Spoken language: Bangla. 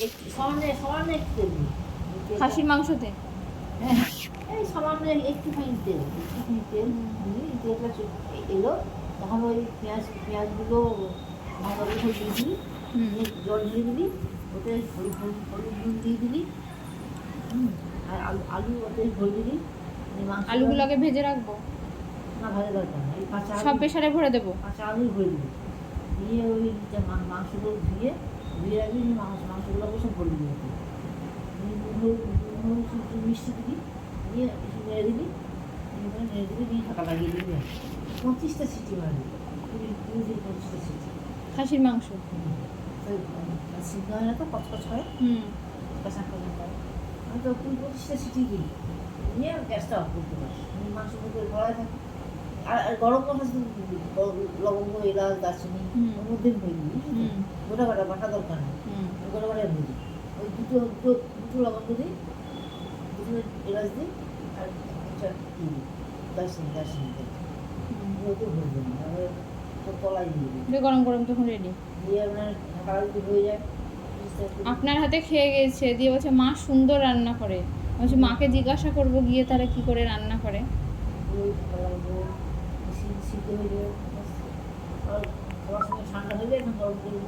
একটু সামান্য সামান্য একটু তেল দিই। খাসির মাংসতে? হ্যাঁ, এই সামান্য একটুখানি তেল দিয়ে তেলটা এলো, তখন ওই পেঁয়াজগুলো ভালো করে দিয়ে দিবি, দিয়ে জল ঢেলে দিবি, ওতে হলুদ নুন দিয়ে দিবি, আর আলু ওতে ভরে দিবি, মাংস আলুগুলোকে ভেজে রাখবো? না, ভাজা দরকার নেই, কাঁচা সব প্রেসারে ভরে দেবো? কাঁচা আলুই ভরে দিবি, দিয়ে ওই যে মাংসগুলো ধুয়ে রাখবি, মাংসগুলোকে সব ভরে দিবি, মিষ্টি দিবি, দিয়ে একটু নেড়ে দিবি, দিয়ে ঢাকা লাগিয়ে দিবি, 25টা সিটি মারবি, 20-25টা সিটি। খাসির মাংস সিদ্ধ হয় না তো, কচকচ হয়, কষা কষা হয়, আমি তো 20-25টা সিটি দিই, দিয়ে গ্যাসটা অফ করতে পারি, মাংস মধ্যে ভরা থাকে। আর গরম মশলা লবঙ্গ, এলাচ, দারচিনি ওর মধ্যে ভরে দিবি, গোটা গোটা বাটা দরকার নেই, গোটা গোটা ভরে দিই, ওই দুটো লবঙ্গ দিই, দুটো এলাচ দিই, আর একটা দারচিনি দিই, ওকে ভরে দিই, তারপরে তলায় দিয়ে দিই, গরম গরম তখন রেডি। দিয়ে আপনার ঢাকা যদি হয়ে যায়। আপনার হাতে খেয়ে গেছে, দিয়ে বলছে মা সুন্দর রান্না করে। বলছে মাকে জিজ্ঞাসা করবো গিয়ে তারা কি করে রান্না করে। সিদ্ধ হয়ে যাবে, আর খাবার সময় ঠান্ডা হয়ে যায়, এখন গরম করে